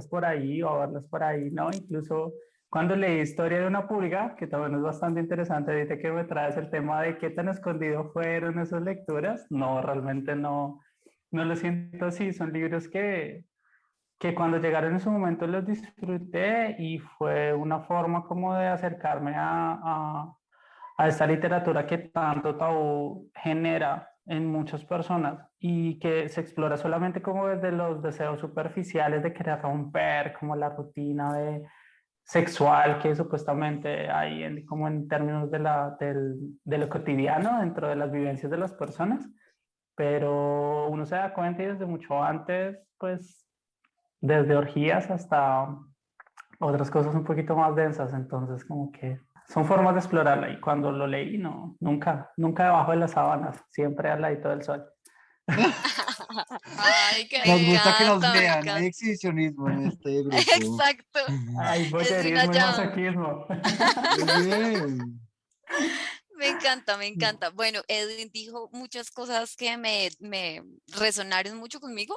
por ahí o a verlas por ahí, ¿no? Incluso cuando leí Historia de una pulga, que también es bastante interesante, ahorita que me traes el tema de qué tan escondido fueron esas lecturas, no, realmente no, no lo siento así, son libros que cuando llegaron en su momento los disfruté y fue una forma como de acercarme a esta literatura que tanto tabú genera en muchas personas y que se explora solamente como desde los deseos superficiales de querer romper como la rutina de sexual que supuestamente hay como en términos de lo cotidiano dentro de las vivencias de las personas, pero uno se da cuenta y desde mucho antes, pues desde orgías hasta otras cosas un poquito más densas, entonces como que son formas de explorarla y cuando lo leí, no, nunca, nunca debajo de las sábanas, siempre al ladito del sol. Ay, Nos me gusta que nos encanta, me vean, hay encanta. exhibicionismo en este grupo. Exacto, Hay es una voyerismo y llama. masoquismo. Muy bien. Me encanta, me encanta. Bueno, Edwin dijo muchas cosas que me resonaron mucho conmigo,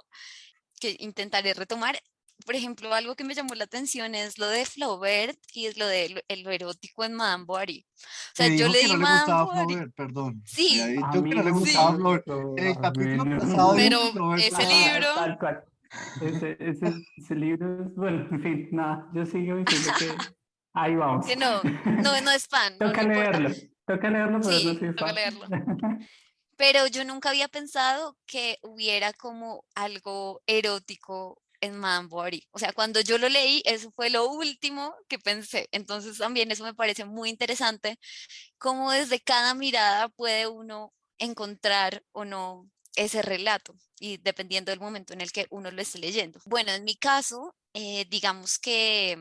que intentaré retomar. Por ejemplo, algo que me llamó la atención es lo de Flaubert y es lo de lo erótico en Madame Bovary. O Que sea, yo dijo que leí no le Madame gustaba Bovary. Flaubert, perdón. Había Sí, A dicho que mí no le nunca gustaba sí, me Flaubert. gustó, En el a mí capítulo pasado dijo pero que no. Flaubert ese pasaba. libro, Tal cual. Ese libro es, bueno, en fin, nada, yo sigo diciendo que ahí vamos. que no, no, no es fan, no, no importa. toca leerlo, pero no Sí, soy tengo que fan. leerlo. Pero yo nunca había pensado que hubiera como algo erótico en Madame Bovary. O sea, cuando yo lo leí, eso fue lo último que pensé. Entonces también eso me parece muy interesante, cómo desde cada mirada puede uno encontrar o no ese relato y dependiendo del momento en el que uno lo esté leyendo. Bueno, en mi caso, digamos que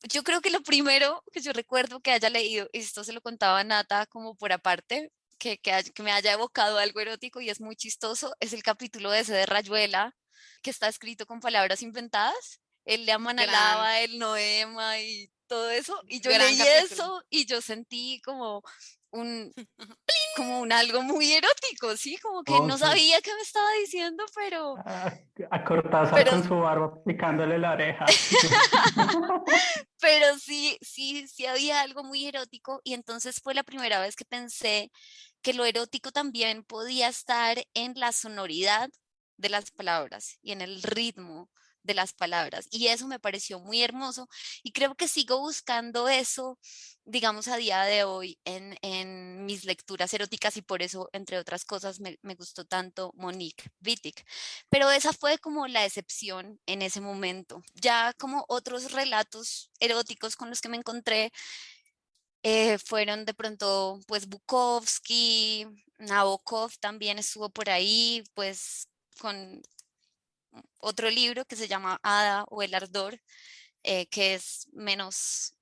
yo creo que lo primero que yo recuerdo que haya leído, y esto se lo contaba a Nata como por aparte, que me haya evocado algo erótico y es muy chistoso, es el capítulo ese de Rayuela, que está escrito con palabras inventadas. Él le Gran, amanalaba el noema y todo eso, y yo gran leí capítulo. eso y yo sentí un, como un algo muy erótico, ¿sí? Como que Oh, no sí. sabía qué me estaba diciendo, A Cortázar pero con su barba picándole la oreja. Pero sí, sí, sí había algo muy erótico y entonces fue la primera vez que pensé que lo erótico también podía estar en la sonoridad de las palabras y en el ritmo de las palabras. Y eso me pareció muy hermoso y creo que sigo buscando eso, digamos, a día de hoy en mis lecturas eróticas y por eso, entre otras cosas, me gustó tanto Monique Wittig. Pero esa fue como la excepción en ese momento. Ya como otros relatos eróticos con los que me encontré fueron de pronto pues Bukowski, Nabokov también estuvo por ahí, pues con otro libro que se llama Ada o El Ardor, que es menos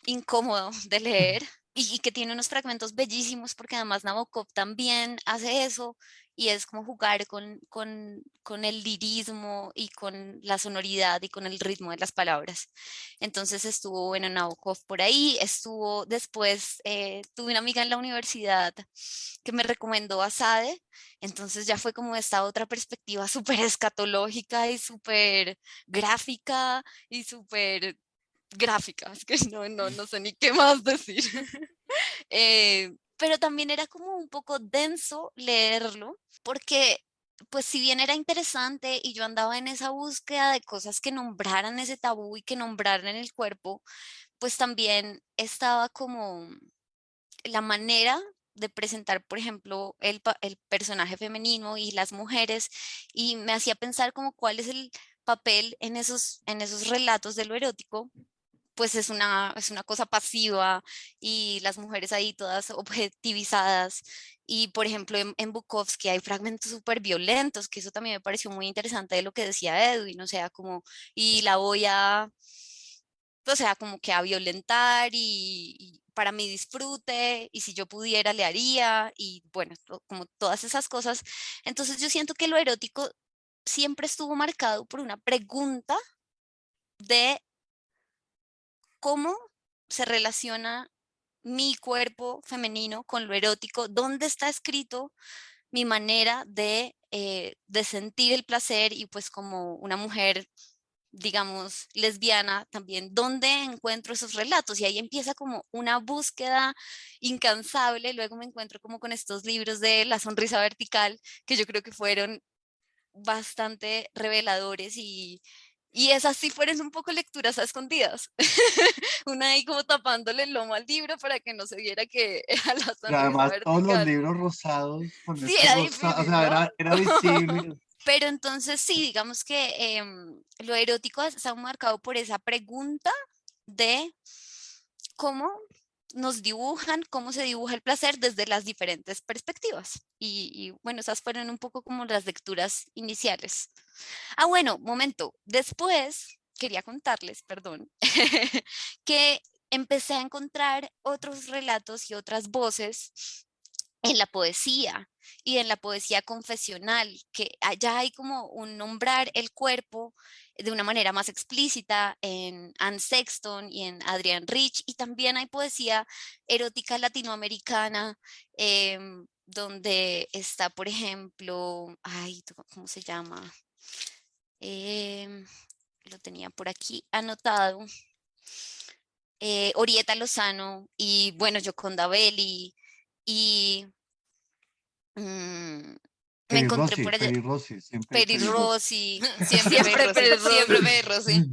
incómodo de leer y que tiene unos fragmentos bellísimos porque además Nabokov también hace eso y es como jugar con el lirismo y con la sonoridad y con el ritmo de las palabras. Entonces estuvo, bueno, Nabokov por ahí, estuvo después, tuve una amiga en la universidad que me recomendó a Sade, entonces ya fue como esta otra perspectiva súper escatológica y súper gráfica y súper gráfica, es que no sé ni qué más decir. Pero también era como un poco denso leerlo, porque pues si bien era interesante y yo andaba en esa búsqueda de cosas que nombraran ese tabú y que nombraran el cuerpo, pues también estaba como la manera de presentar, por ejemplo, el personaje femenino y las mujeres, y me hacía pensar como cuál es el papel en esos relatos de lo erótico pues es una cosa pasiva y las mujeres ahí todas objetivizadas. Y por ejemplo, en Bukowski hay fragmentos súper violentos, que eso también me pareció muy interesante de lo que decía Edwin, o sea, como, y la voy a, o sea, como que a violentar y para mi disfrute, y si yo pudiera le haría, y bueno, como todas esas cosas. Entonces yo siento que lo erótico siempre estuvo marcado por una pregunta de cómo se relaciona mi cuerpo femenino con lo erótico, dónde está escrito mi manera de sentir el placer y pues como una mujer digamos, lesbiana también, ¿dónde encuentro esos relatos? Y ahí empieza como una búsqueda incansable. Luego me encuentro como con estos libros de La sonrisa vertical, que yo creo que fueron bastante reveladores y esas sí fueron un poco lecturas a escondidas. Una ahí como tapándole el lomo al libro para que no se viera que era La Y sonrisa además todos los vertical. libros rosados, con Sí, ese era rosa, o difícil, sea, ¿no? era visible. Pero entonces sí, digamos que lo erótico está marcado por esa pregunta de cómo nos dibujan, cómo se dibuja el placer desde las diferentes perspectivas. Y bueno, esas fueron un poco como las lecturas iniciales. Ah, bueno, momento. Después quería contarles, perdón, que empecé a encontrar otros relatos y otras voces en la poesía y en la poesía confesional, que allá hay como un nombrar el cuerpo de una manera más explícita en Anne Sexton y en Adrienne Rich, y también hay poesía erótica latinoamericana, donde está, por ejemplo, ay, ¿cómo se llama? Em, lo tenía por aquí anotado, Orieta Lozano y bueno, Yoconda Belli y mm, me encontré por allá Peri Rossi, siempre Peri Peri Rossi. Siempre Siempre Peri Rossi, siempre Peri Rossi.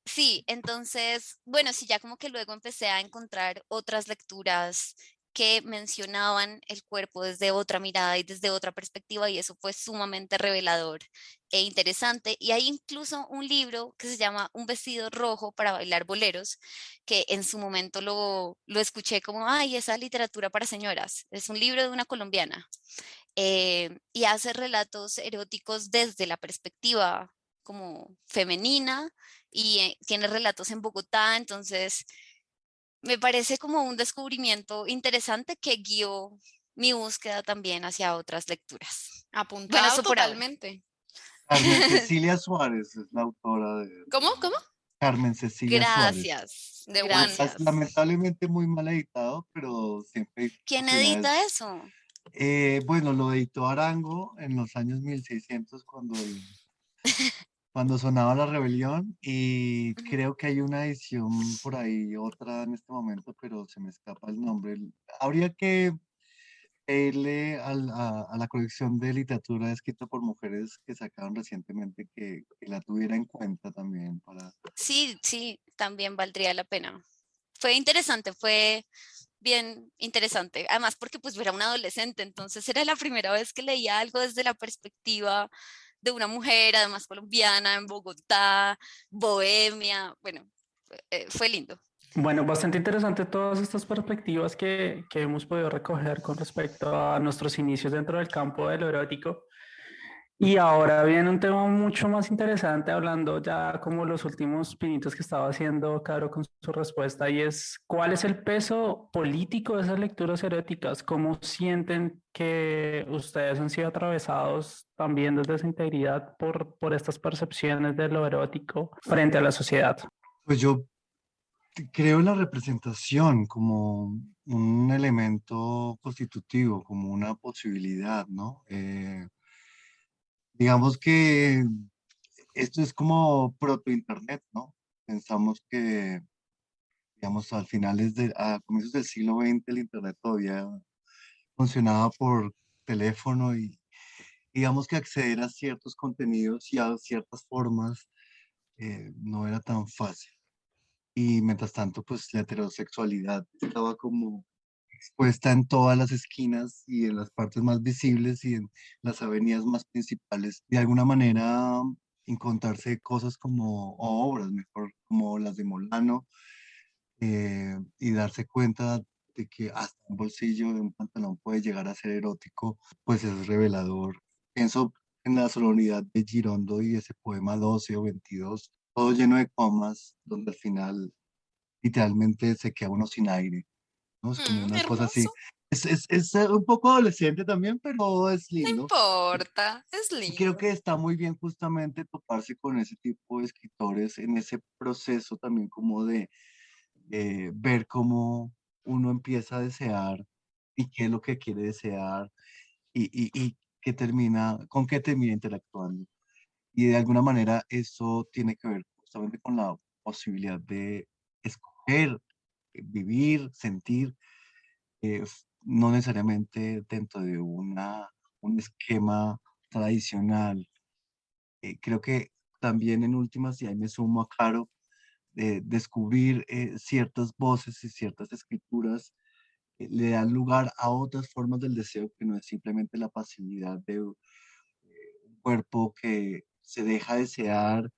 Sí, entonces, bueno, sí, ya como que luego empecé a encontrar otras lecturas que mencionaban el cuerpo desde otra mirada y desde otra perspectiva, y eso fue sumamente revelador e interesante. Y hay incluso un libro que se llama Un vestido rojo para bailar boleros, que en su momento lo escuché como, ay, esa literatura para señoras. Es un libro de una colombiana y hace relatos eróticos desde la perspectiva como femenina y tiene relatos en Bogotá, entonces me parece como un descubrimiento interesante que guió mi búsqueda también hacia otras lecturas. Bueno, Apuntado eso por ahora. totalmente. Carmen Cecilia Suárez es la autora ¿Cómo? ¿Cómo? Carmen Cecilia Suárez. Gracias, De una. gracias. Lamentablemente muy mal editado, pero siempre hay ¿Quién posibilidades. edita eso? Bueno, lo editó Arango en los años 1600 cuando sonaba la rebelión y Ujú. creo que hay una edición por ahí, otra en este momento, pero se me escapa el nombre. Habría que irle a la colección de literatura escrita por mujeres que sacaron recientemente que la tuviera en cuenta también para... Sí, sí, también valdría la pena. Fue interesante, fue bien interesante. Además, porque pues yo era una adolescente, entonces era la primera vez que leía algo desde la perspectiva de una mujer, además colombiana, en Bogotá, bohemia. Bueno, fue lindo. Bueno, bastante interesante todas estas perspectivas que hemos podido recoger con respecto a nuestros inicios dentro del campo de lo erótico. Y ahora viene un tema mucho más interesante, hablando ya como los últimos pinitos que estaba haciendo Caro con su respuesta, y es ¿cuál es el peso político de esas lecturas eróticas? ¿Cómo sienten que ustedes han sido atravesados también desde esa integridad por estas percepciones de lo erótico frente a la sociedad? Pues yo creo en la representación como un elemento constitutivo, como una posibilidad, ¿no? Digamos que esto es como proto-internet, ¿no? Pensamos que, digamos, a comienzos del siglo XX el internet todavía funcionaba por teléfono y digamos que acceder a ciertos contenidos y a ciertas formas no era tan fácil. Y mientras tanto, pues la heterosexualidad estaba como expuesta en todas las esquinas y en las partes más visibles y en las avenidas más principales. De alguna manera, encontrarse cosas como, o obras mejor, como las de Molano, y darse cuenta de que hasta un bolsillo de un pantalón puede llegar a ser erótico, pues es revelador. Pienso en la sonoridad de Girondo y ese poema 12 o 22, todo lleno de comas, donde al final literalmente se queda uno sin aire, ¿no? Es como una cosa así. Hermoso. Es un poco adolescente también, pero es No lindo. importa. Es Y creo lindo. que está muy bien justamente toparse con ese tipo de escritores en ese proceso también como de ver cómo uno empieza a desear y qué es lo que quiere desear y con qué termina interactuando. Y de alguna manera eso tiene que ver justamente con la posibilidad de escoger, vivir, sentir, no necesariamente dentro de un esquema tradicional. Creo que también en últimas, y ahí me sumo a Caro, descubrir ciertas voces y ciertas escrituras le dan lugar a otras formas del deseo que no es simplemente la pasividad de un cuerpo que se deja desear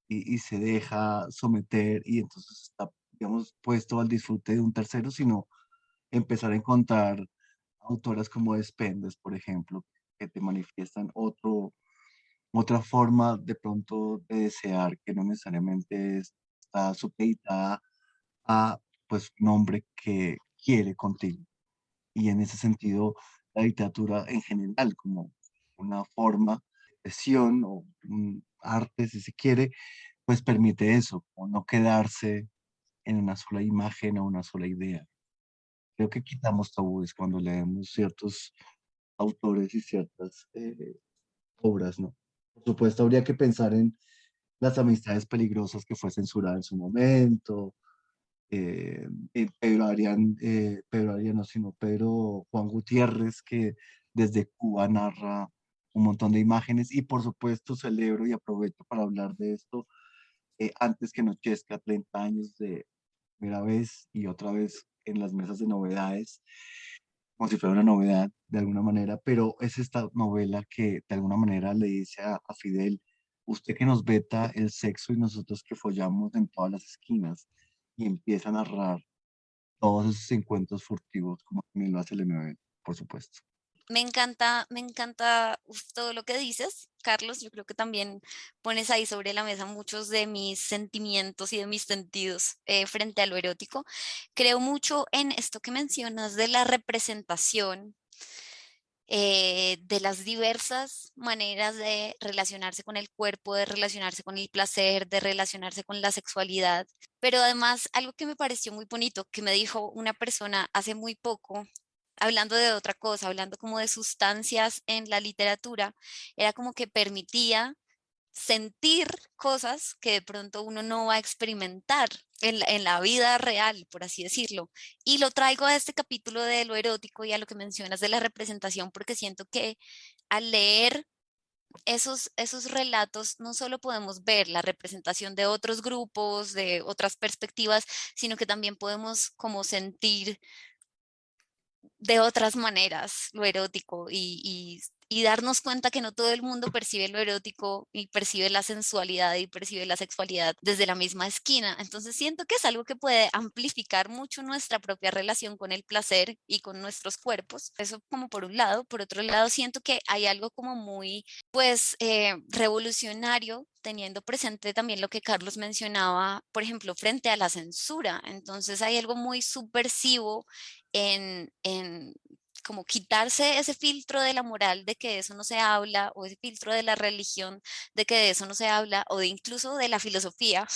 y se deja someter y entonces está, digamos, puesto al disfrute de un tercero, sino empezar a encontrar autoras como Despendes, por ejemplo, que te manifiestan otra forma de pronto de desear que no necesariamente está supeditada a pues un hombre que quiere contigo. Y en ese sentido, la literatura en general, como una forma de expresión o un arte, si se quiere, pues permite eso, o no quedarse en una sola imagen o una sola idea. Creo que quitamos tabúes cuando leemos ciertos autores y ciertas obras, ¿no? Por supuesto, habría que pensar en Las amistades peligrosas, que fue censurada en su momento, Pedro Arias no, sino Pedro Juan Gutiérrez, que desde Cuba narra un montón de imágenes y por supuesto celebro y aprovecho para hablar de esto antes que anochezca 30 años de primera vez y otra vez en las mesas de novedades, como si fuera una novedad de alguna manera, pero es esta novela que de alguna manera le dice a Fidel, usted que nos veta el sexo y nosotros que follamos en todas las esquinas, y empieza a narrar todos esos encuentros furtivos, como también lo hace el MB, por supuesto. Me encanta todo lo que dices, Carlos. Yo creo que también pones ahí sobre la mesa muchos de mis sentimientos y de mis sentidos frente a lo erótico. Creo mucho en esto que mencionas de la representación, de las diversas maneras de relacionarse con el cuerpo, de relacionarse con el placer, de relacionarse con la sexualidad. Pero además, algo que me pareció muy bonito, que me dijo una persona hace muy poco, hablando de otra cosa, hablando como de sustancias en la literatura, era como que permitía sentir cosas que de pronto uno no va a experimentar en la vida real, por así decirlo. Y lo traigo a este capítulo de lo erótico y a lo que mencionas de la representación, porque siento que al leer esos relatos no solo podemos ver la representación de otros grupos, de otras perspectivas, sino que también podemos como sentir de otras maneras lo erótico y darnos cuenta que no todo el mundo percibe lo erótico y percibe la sensualidad y percibe la sexualidad desde la misma esquina. Entonces siento que es algo que puede amplificar mucho nuestra propia relación con el placer y con nuestros cuerpos. Eso como por un lado. Por otro lado, siento que hay algo como muy, pues, revolucionario teniendo presente también lo que Carlos mencionaba, por ejemplo, frente a la censura. Entonces hay algo muy subversivo en como quitarse ese filtro de la moral de que de eso no se habla, o ese filtro de la religión de que de eso no se habla, o de incluso de la filosofía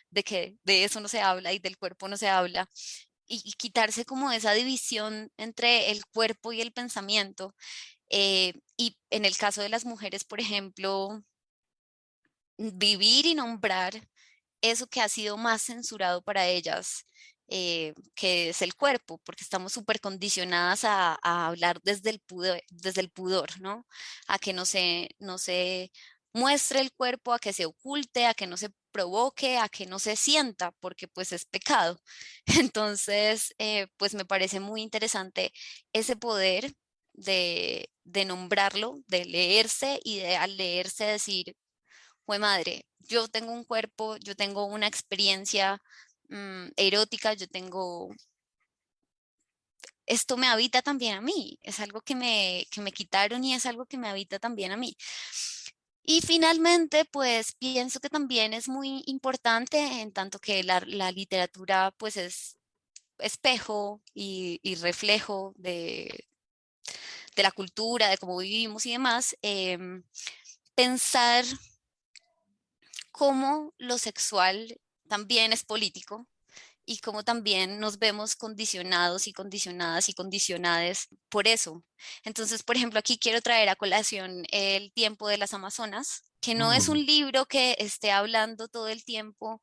de que de eso no se habla y del cuerpo no se habla, y quitarse como esa división entre el cuerpo y el pensamiento. Y en el caso de las mujeres, por ejemplo, vivir y nombrar eso que ha sido más censurado para ellas, que es el cuerpo, porque estamos súper condicionadas a hablar desde el pudor, ¿no? A que no se muestre el cuerpo, a que se oculte, a que no se provoque, a que no se sienta, porque pues es pecado. Entonces, pues me parece muy interesante ese poder de nombrarlo, de leerse y de al leerse decir, fue madre, yo tengo un cuerpo, yo tengo una experiencia erótica, yo tengo, esto me habita también a mí, es algo que me quitaron y es algo que me habita también a mí. Y finalmente, pues pienso que también es muy importante en tanto que la literatura pues es espejo y reflejo de la cultura, de cómo vivimos y demás, pensar cómo lo sexual también es político y cómo también nos vemos condicionados y condicionadas y condicionades por eso. Entonces, por ejemplo, aquí quiero traer a colación el tiempo de las Amazonas, que no es Mm. un libro que esté hablando todo el tiempo